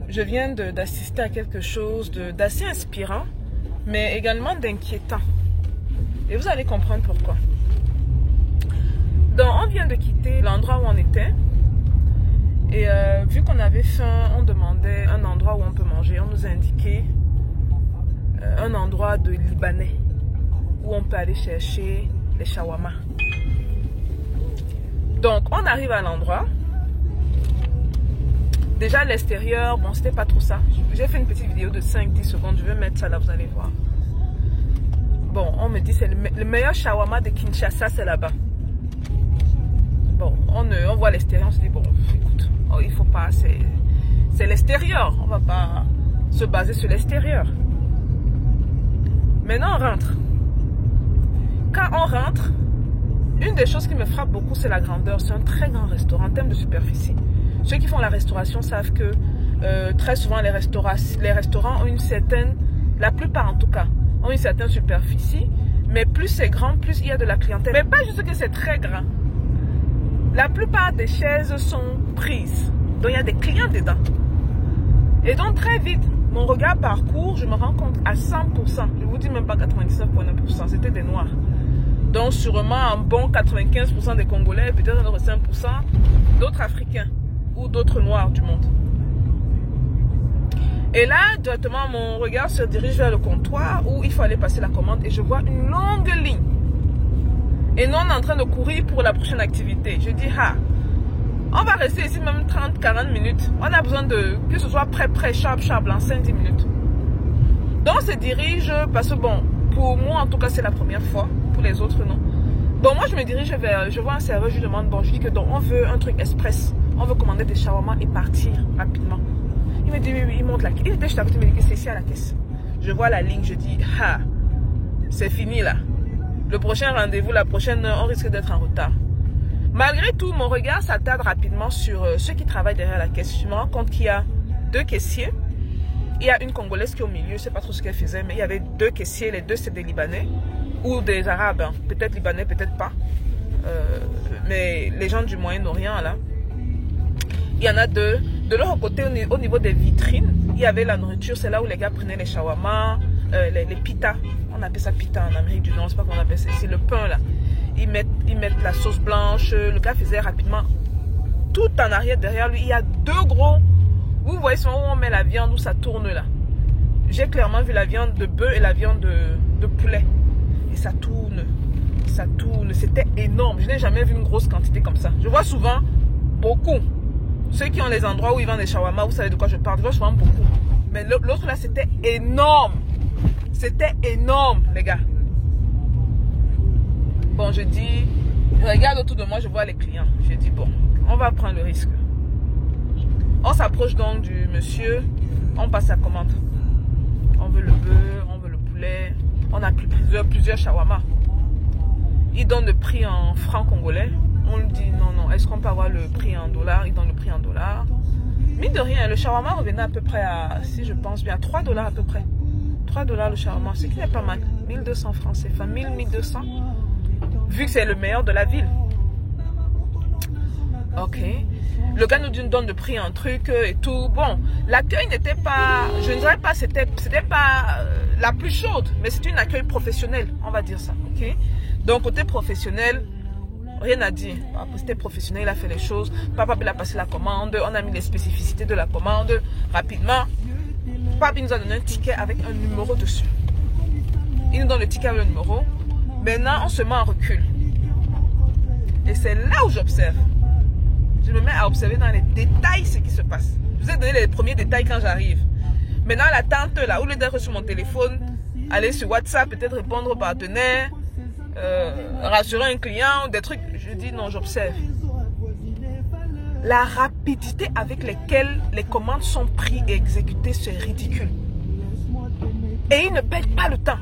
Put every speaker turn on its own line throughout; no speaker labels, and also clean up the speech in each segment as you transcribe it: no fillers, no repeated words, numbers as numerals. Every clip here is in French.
je viens d'assister à quelque chose d'assez inspirant, mais également d'inquiétant. Et vous allez comprendre pourquoi. Donc, on vient de quitter l'endroit où on était. Et vu qu'on avait faim, on demandait un endroit où on peut manger. On nous a indiqué un endroit de Libanais où on peut aller chercher les shawarma. Donc, on arrive à l'endroit. Déjà, l'extérieur, bon, c'était pas trop ça. J'ai fait une petite vidéo de 5-10 secondes. Je vais mettre ça là, vous allez voir. Bon, on me dit c'est le meilleur shawarma de Kinshasa, c'est là-bas. Bon, on voit l'extérieur, on se dit, bon, écoute, oh, il faut pas, c'est l'extérieur. On va pas se baser sur l'extérieur. Maintenant, on rentre. Quand on rentre, une des choses qui me frappe beaucoup, c'est la grandeur. C'est un très grand restaurant en termes de superficie. Ceux qui font la restauration savent que très souvent, les restaurants ont une certaine, la plupart en tout cas, ont une certaine superficie. Mais plus c'est grand, plus il y a de la clientèle. Mais pas juste que c'est très grand. La plupart des chaises sont prises. Donc, il y a des clients dedans. Et donc, très vite, mon regard parcourt, je me rends compte à 100%. Je ne vous dis même pas 99,9%. C'était des Noirs. Donc, sûrement un bon 95% des Congolais, peut-être un autre 5% d'autres Africains ou d'autres Noirs du monde. Et là, directement, mon regard se dirige vers le comptoir où il faut aller passer la commande. Et je vois une longue ligne. Et nous, on est en train de courir pour la prochaine activité. Je dis, on va rester ici même 30-40 minutes. On a besoin que ce soit prêt, sharp, en 5-10 minutes. Donc, on se dirige, parce que bon, pour moi, en tout cas, c'est la première fois. Pour les autres, non. Donc, moi, je me dirige vers, je vois un serveur, je lui demande, bon, je dis que donc, on veut un truc express. On veut commander des shawarma et partir rapidement. Il me dit, oui, il monte la caisse. Il était juste à côté, il me dit que c'est ici à la caisse. Je vois la ligne, je dis, c'est fini là. Le prochain rendez-vous, la prochaine heure, on risque d'être en retard. Malgré tout, mon regard s'attarde rapidement sur ceux qui travaillent derrière la caisse. Je me rends compte qu'il y a 2 caissiers. Il y a une Congolaise qui est au milieu, je ne sais pas trop ce qu'elle faisait, mais il y avait 2 caissiers. Les 2, c'est des Libanais ou des Arabes. Hein. Peut-être Libanais, peut-être pas. Mais les gens du Moyen-Orient, là. Il y en a 2. De l'autre côté, au niveau des vitrines, il y avait la nourriture. C'est là où les gars prenaient les shawarma, les pitas. On appelle ça pita en Amérique du Nord, je ne sais pas comment on appelle ça. C'est le pain là. Ils mettent la sauce blanche. Le gars faisait rapidement. Tout en arrière, derrière lui, il y a 2 gros. Vous voyez souvent où on met la viande, où ça tourne là. J'ai clairement vu la viande de bœuf et la viande de poulet. Et ça tourne. Ça tourne. C'était énorme. Je n'ai jamais vu une grosse quantité comme ça. Je vois souvent beaucoup. Ceux qui ont les endroits où ils vendent des shawarma, vous savez de quoi je parle. Je vois souvent beaucoup. Mais l'autre là, c'était énorme. C'était énorme, les gars. Bon, je dis, je regarde autour de moi, je vois les clients. Je dis, bon, on va prendre le risque. On s'approche donc du monsieur. On passe sa commande. On veut le bœuf, on veut le poulet. On a pris plusieurs shawarma. Il donne le prix en francs congolais. On lui dit, non, est-ce qu'on peut avoir le prix en dollars? Il donne le prix en dollars. Mine de rien, le shawarma revenait à peu près à, si je pense bien, 3 $ à peu près. 3 $ le shawarma, ce qui n'est pas mal. 1200 francs CFA, 1000, 1200. Vu que c'est le meilleur de la ville. Ok. Le gars nous donne le prix en truc et tout. Bon, l'accueil n'était pas, je ne dirais pas, c'était pas la plus chaude, mais c'était un accueil professionnel, on va dire ça. Ok. Donc, côté professionnel, rien à dire. C'était professionnel, il a fait les choses. Papa, il a passé la commande. On a mis les spécificités de la commande rapidement. Papa nous a donné un ticket avec un numéro dessus. Il nous donne le ticket avec le numéro. Maintenant, on se met en recul. Et c'est là où j'observe. Je me mets à observer dans les détails ce qui se passe. Je vous ai donné les premiers détails quand j'arrive. Maintenant, l'attente là, au lieu d'être sur mon téléphone, aller sur WhatsApp, peut-être répondre au partenaire, rassurer un client, des trucs. Je dis non, j'observe. La rapidité avec laquelle les commandes sont prises et exécutées, c'est ridicule. Et ils ne perdent pas le temps.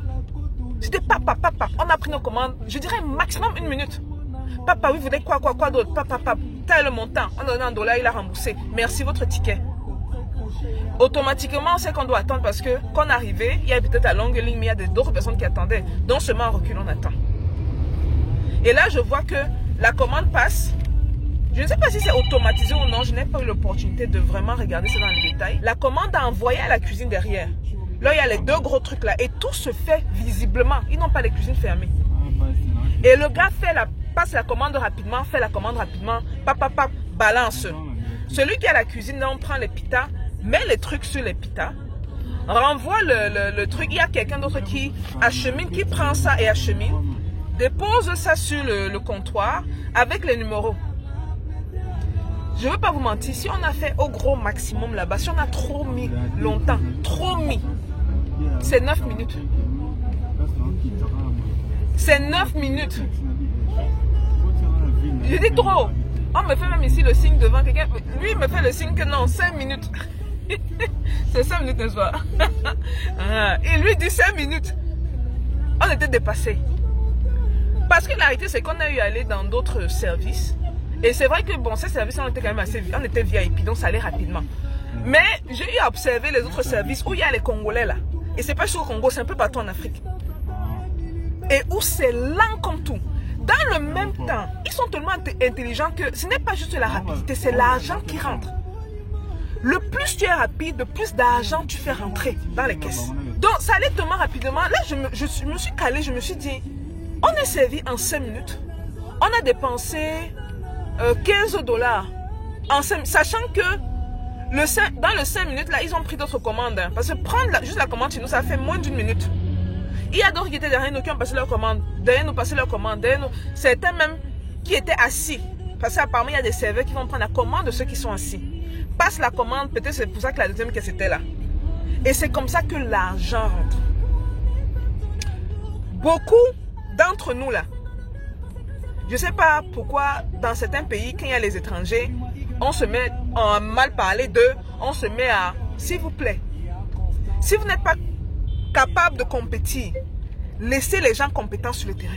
C'était papa, on a pris nos commandes, je dirais maximum 1 minute. Papa, oui, vous voulez quoi d'autre? Papa, tel montant. On a donné $1, il a remboursé. Merci, votre ticket. Automatiquement, on sait qu'on doit attendre parce que quand on arrivait, il y avait peut-être la longue ligne, mais il y a d'autres personnes qui attendaient. Donc, seulement en recul, on attend. Et là, je vois que la commande passe. Je ne sais pas si c'est automatisé ou non. Je n'ai pas eu l'opportunité de vraiment regarder ça dans les détails. La commande a envoyé à la cuisine derrière. Là, il y a les deux gros trucs là. Et tout se fait visiblement. Ils n'ont pas les cuisines fermées. Et le gars passe la commande rapidement, fait la commande rapidement. Balance. Celui qui a la cuisine, là, on prend les pitas, met les trucs sur les pitas, renvoie le truc. Il y a quelqu'un d'autre qui achemine, qui prend ça et achemine, dépose ça sur le comptoir avec les numéros. Je ne veux pas vous mentir, si on a fait au gros maximum là-bas, si on a trop mis longtemps, c'est 9 minutes. C'est 9 minutes. Je dis trop. On me fait même ici le signe devant quelqu'un. Lui, il me fait le signe que non, 5 minutes. C'est 5 minutes, n'est-ce pas? Il lui dit 5 minutes. On était dépassés. Parce que la réalité, c'est qu'on a eu à aller dans d'autres services. Et c'est vrai que, bon, ces services, on était quand même assez... On était VIP, donc ça allait rapidement. Mais j'ai eu à observer les autres services où il y a les Congolais, là. Et c'est pas juste au Congo, c'est un peu partout en Afrique. Et où c'est lent comme tout. Dans le même temps, ils sont tellement intelligents que ce n'est pas juste la rapidité, c'est l'argent qui rentre. Le plus tu es rapide, le plus d'argent tu fais rentrer dans les caisses. Donc, ça allait tellement rapidement. Là, je me suis calé, je me suis dit, on est servi en 5 minutes. On a dépensé 15 $. En 5, sachant que dans le 5 minutes, là, ils ont pris d'autres commandes. Hein, parce que prendre juste la commande chez nous, ça fait moins d'1 minute. Il y a d'autres qui étaient derrière nous qui ont passé leur commande. Derrière nous, passer leur commande. Derrière nous, certains même qui étaient assis. Parce qu'apparemment, il y a des serveurs qui vont prendre la commande de ceux qui sont assis. Passe la commande, peut-être c'est pour ça que la deuxième caisse était là. Et c'est comme ça que l'argent rentre. Beaucoup d'entre nous là, je ne sais pas pourquoi dans certains pays, quand il y a les étrangers, on se met à mal parler d'eux, on se met à, s'il vous plaît, si vous n'êtes pas capable de compétir, laissez les gens compétents sur le terrain.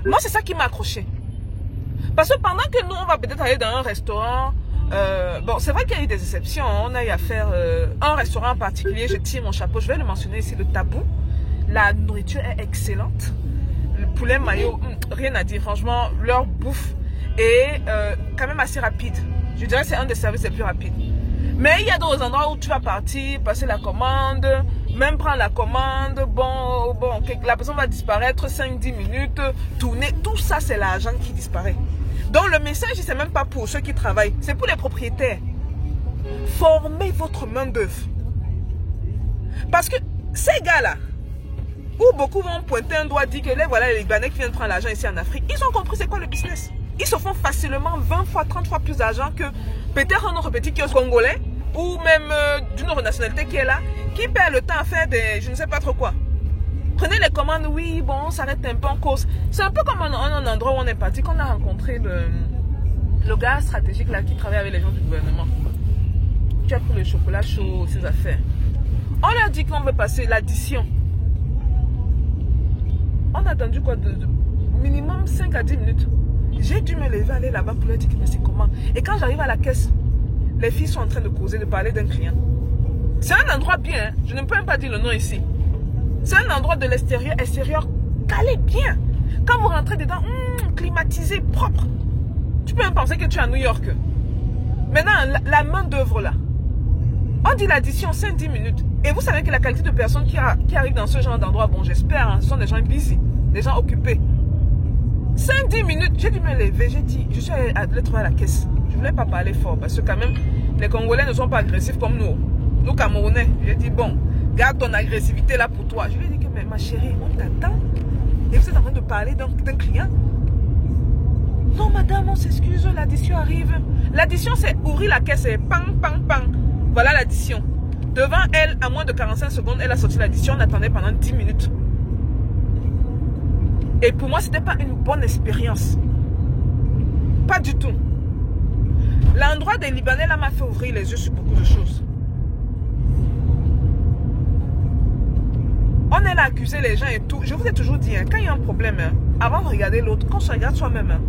Moi, c'est ça qui m'a accroché. Parce que pendant que nous, on va peut-être aller dans un restaurant, bon, c'est vrai qu'il y a eu des exceptions. On a eu à faire un restaurant en particulier, je tire mon chapeau, je vais le mentionner ici, le Tabou. La nourriture est excellente. Le poulet mayo, rien à dire. Franchement, leur bouffe est quand même assez rapide. Je dirais que c'est un des services les plus rapides. Mais il y a d'autres endroits où tu vas partir, passer la commande, même prendre la commande, bon, la personne va disparaître 5-10 minutes, tourner. Tout ça, c'est l'argent qui disparaît. Donc le message, c'est même pas pour ceux qui travaillent, c'est pour les propriétaires. Formez votre main d'œuvre. Parce que ces gars-là, où beaucoup vont pointer un doigt, dire que voilà les Libanais qui viennent prendre l'argent ici en Afrique, ils ont compris c'est quoi le business. Ils se font facilement 20 fois, 30 fois plus d'argent que peut-être un autre petit kiosque congolais ou même d'une autre nationalité qui est là, qui perd le temps à faire des je ne sais pas trop quoi. Prenez les commandes, oui, bon, on s'arrête un peu en cause. C'est un peu comme un endroit où on est parti, qu'on a rencontré le gars stratégique là qui travaille avec les gens du gouvernement. Tu as pris le chocolat chaud, ces affaires. On leur dit qu'on veut passer l'addition. On a attendu quoi de minimum 5 à 10 minutes. J'ai dû me lever, aller là-bas pour leur dire que mais c'est comment. Et quand j'arrive à la caisse, les filles sont en train de causer, de parler d'un client. C'est un endroit bien, hein. Je ne peux même pas dire le nom ici. C'est un endroit de l'extérieur, extérieur, calé bien. Quand vous rentrez dedans, climatisé, propre. Tu peux même penser que tu es à New York. Maintenant, la main d'œuvre là. On dit l'addition 5-10 minutes. Et vous savez que la qualité de personnes qui arrivent dans ce genre d'endroit, bon j'espère, hein, ce sont des gens busy, des gens occupés. 5-10 minutes, j'ai dû me lever, j'ai dit, je suis allé trouver à la caisse. Je ne voulais pas parler fort parce que quand même, les Congolais ne sont pas agressifs comme nous. Nous Camerounais, j'ai dit, bon, garde ton agressivité là pour toi. Je lui ai dit que, mais ma chérie, on t'attend. Et vous êtes en train de parler d'un client. Non madame, on s'excuse, l'addition arrive. L'addition c'est ouvrir la caisse et pang, pang, pang. Voilà l'addition. Devant elle, à moins de 45 secondes, elle a sorti l'addition. On attendait pendant 10 minutes. Et pour moi, ce n'était pas une bonne expérience. Pas du tout. L'endroit des Libanais là m'a fait ouvrir les yeux sur beaucoup de choses. On est là à accuser les gens et tout. Je vous ai toujours dit, hein, quand il y a un problème, hein, avant de regarder l'autre, qu'on se regarde soi-même. Hein.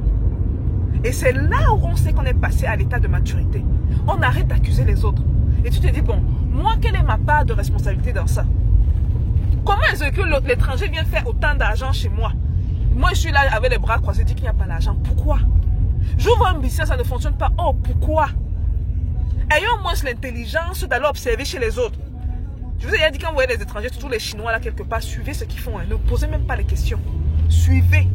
Et c'est là où on sait qu'on est passé à l'état de maturité. On arrête d'accuser les autres. Et tu te dis, bon, moi, quelle est ma part de responsabilité dans ça? Comment est-ce que l'étranger vient faire autant d'argent chez moi? Moi, je suis là avec les bras croisés, je dis qu'il n'y a pas d'argent. Pourquoi? J'ouvre un business, ça ne fonctionne pas. Oh, pourquoi? Ayons au moins l'intelligence d'aller observer chez les autres. Je vous ai dit, quand vous voyez les étrangers, surtout les Chinois là quelque part, suivez ce qu'ils font. Hein. Ne posez même pas les questions. Suivez.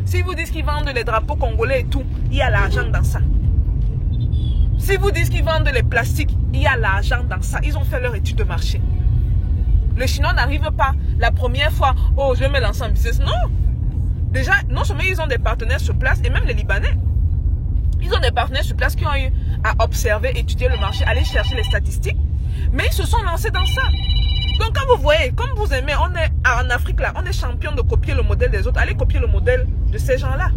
S'ils vous disent qu'ils vendent les drapeaux congolais et tout, il y a l'argent dans ça. Si vous disent qu'ils vendent les plastiques, il y a l'argent dans ça. Ils ont fait leur étude de marché. Les Chinois n'arrivent pas la première fois, oh, je vais me lancer en business. Non. Déjà, non seulement ils ont des partenaires sur place, et même les Libanais. Ils ont des partenaires sur place qui ont eu à observer, étudier le marché, aller chercher les statistiques. Mais ils se sont lancés dans ça. Donc quand vous voyez, comme vous aimez, on est en Afrique là, on est champion de copier le modèle des autres. Allez copier le modèle de ces gens-là.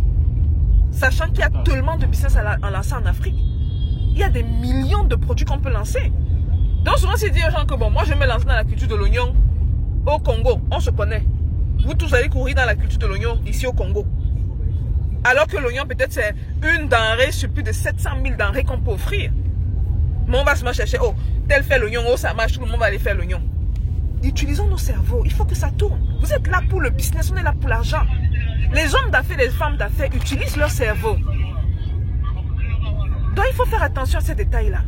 Sachant qu'il y a tellement de business à lancer en Afrique. Il y a des millions de produits qu'on peut lancer. Donc souvent c'est dire aux gens que bon, moi je vais me lancer dans la culture de l'oignon au Congo. On se connaît. Vous tous allez courir dans la culture de l'oignon ici au Congo. Alors que l'oignon peut-être c'est une denrée sur plus de 700 000 denrées qu'on peut offrir. Mais on va se chercher, oh, tel fait l'oignon, oh ça marche, tout le monde va aller faire l'oignon. Utilisons nos cerveaux, il faut que ça tourne. Vous êtes là pour le business, on est là pour l'argent. Les hommes d'affaires, les femmes d'affaires utilisent leur cerveau. Donc il faut faire attention à ces détails-là.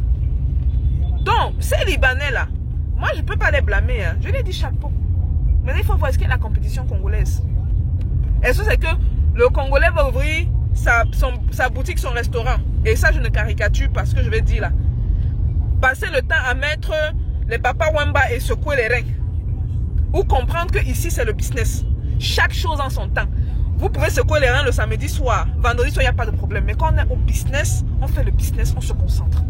Donc, ces Libanais là, moi je ne peux pas les blâmer, hein. Je les dis chapeau. Mais il faut voir, est-ce qu'il y a la compétition congolaise? Est-ce que c'est que le Congolais va ouvrir sa boutique, son restaurant? Et ça je ne caricature pas ce que je vais dire là. Passer le temps à mettre les papas Wemba et secouer les reins. Ou comprendre que ici c'est le business. Chaque chose en son temps. Vous pouvez secouer les reins le samedi soir. Vendredi soir, il n'y a pas de problème. Mais quand on est au business, on fait le business, on se concentre.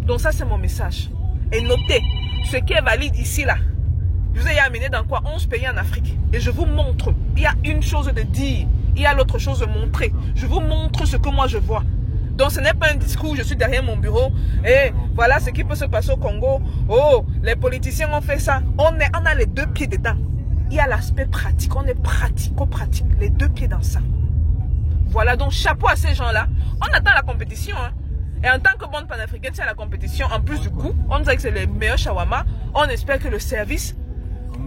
Donc ça c'est mon message. Et notez, ce qui est valide ici là. Je vous ai amené dans quoi? 11 pays en Afrique. Et je vous montre. Il y a une chose de dire. Il y a l'autre chose de montrer. Je vous montre ce que moi je vois. Donc ce n'est pas un discours, je suis derrière mon bureau et voilà ce qui peut se passer au Congo. Oh, les politiciens ont fait ça. On a les deux pieds dedans. Il y a l'aspect pratique, on est pratico-pratique, les deux pieds dans ça. Voilà, donc chapeau à ces gens-là. On attend la compétition. Hein. Et en tant que bonne panafricaine, c'est la compétition. En plus du coup, on dirait que c'est les meilleurs shawarma. On espère que le service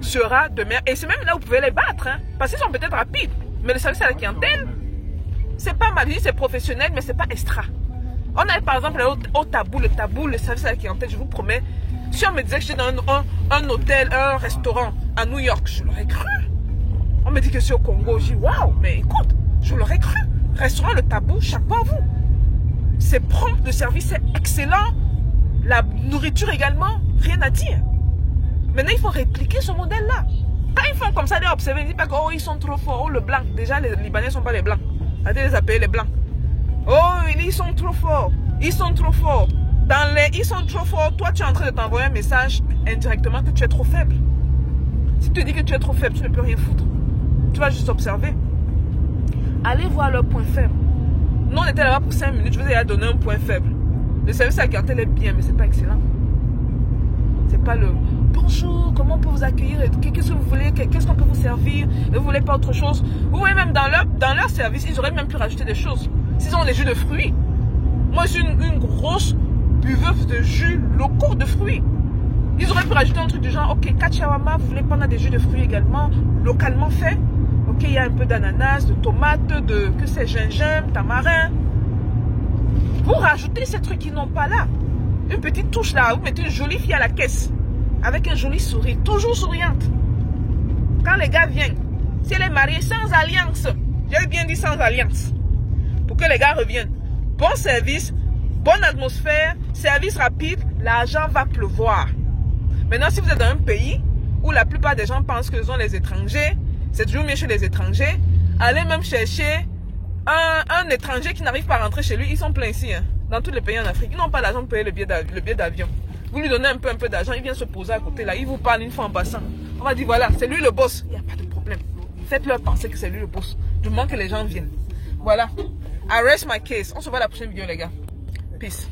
sera de meilleur. Et c'est même là où vous pouvez les battre. Hein, parce qu'ils sont peut-être rapides. Mais le service à la clientèle, c'est pas mal, c'est professionnel, mais c'est pas extra. On a par exemple au tabou, le service à la clientèle, je vous promets. Si on me disait que j'étais dans un hôtel, un restaurant à New York, je l'aurais cru. On me dit que c'est au Congo, je dis waouh, mais écoute, je l'aurais cru. Restaurant Le Tabou, chapeau à vous. C'est prompt, le service est excellent. La nourriture également, rien à dire. Maintenant, il faut répliquer ce modèle-là. Quand ils font comme ça, ils observent, ils disent pas que oh, ils sont trop forts, oh, le blanc. Déjà, les Libanais ne sont pas les blancs. Allez les appeler les blancs. Oh, ils sont trop forts. Ils sont trop forts. Ils sont trop forts. Toi, tu es en train de t'envoyer un message indirectement que tu es trop faible. Si tu te dis que tu es trop faible, tu ne peux rien foutre. Tu vas juste observer. Allez voir leur point faible. Nous, on était là-bas pour 5 minutes. Je vous ai donné un point faible. Le service à la clientèle est bien, mais ce n'est pas excellent. C'est pas le bonjour, comment on peut vous accueillir, qu'est-ce que vous voulez, qu'est-ce qu'on peut vous servir, et vous voulez pas autre chose. Vous voyez, même dans leur service, ils auraient même pu rajouter des choses. S'ils ont des jus de fruits. Moi, je suis une grosse buveuse de jus locaux de fruits. Ils auraient pu rajouter un truc du genre, ok, 4 shawarma, vous voulez prendre des jus de fruits également, localement faits. Ok, il y a un peu d'ananas, de tomates, de, que c'est, gingembre, tamarin. Vous rajoutez ces trucs qui n'ont pas là. Une petite touche là, vous mettez une jolie fille à la caisse. Avec un joli sourire, toujours souriante. Quand les gars viennent, si elle est mariée sans alliance, j'ai bien dit sans alliance, pour que les gars reviennent. Bon service, bonne atmosphère, service rapide, l'argent va pleuvoir. Maintenant, si vous êtes dans un pays où la plupart des gens pensent que ce sont les étrangers, c'est toujours mieux chez les étrangers, allez même chercher un étranger qui n'arrive pas à rentrer chez lui, ils sont pleins ici, hein, dans tous les pays en Afrique. Ils n'ont pas l'argent pour payer le billet d'avion. Vous lui donnez un peu d'argent, il vient se poser à côté là, il vous parle une fois en passant. On va dire voilà, c'est lui le boss. Il n'y a pas de problème. Faites-leur penser que c'est lui le boss. Du moment que les gens viennent. Voilà. I rest my case. On se voit la prochaine vidéo les gars. Peace.